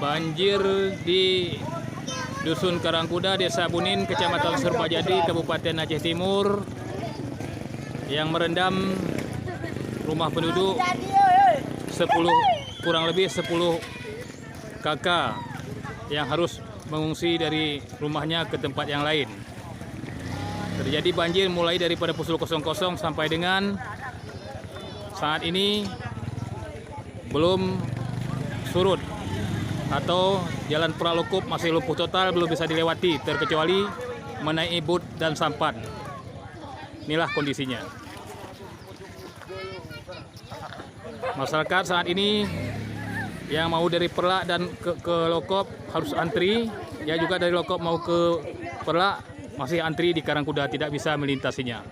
Banjir di Dusun Karangkuda, Desa Bunin, Kecamatan Suropajadi, Kabupaten Aceh Timur, yang merendam rumah penduduk kurang lebih 10 kakak yang harus mengungsi dari rumahnya ke tempat yang lain. Terjadi banjir mulai daripada pukul 00 sampai dengan saat ini belum surut, atau jalan Pralokup masih lumpuh total, belum bisa dilewati terkecuali menaiki but dan sampan. Inilah kondisinya. Masyarakat saat ini yang mau dari Perlak dan ke Lokop harus antri, ya juga dari Lokop mau ke Perlak masih antri di Karangkuda, tidak bisa melintasinya.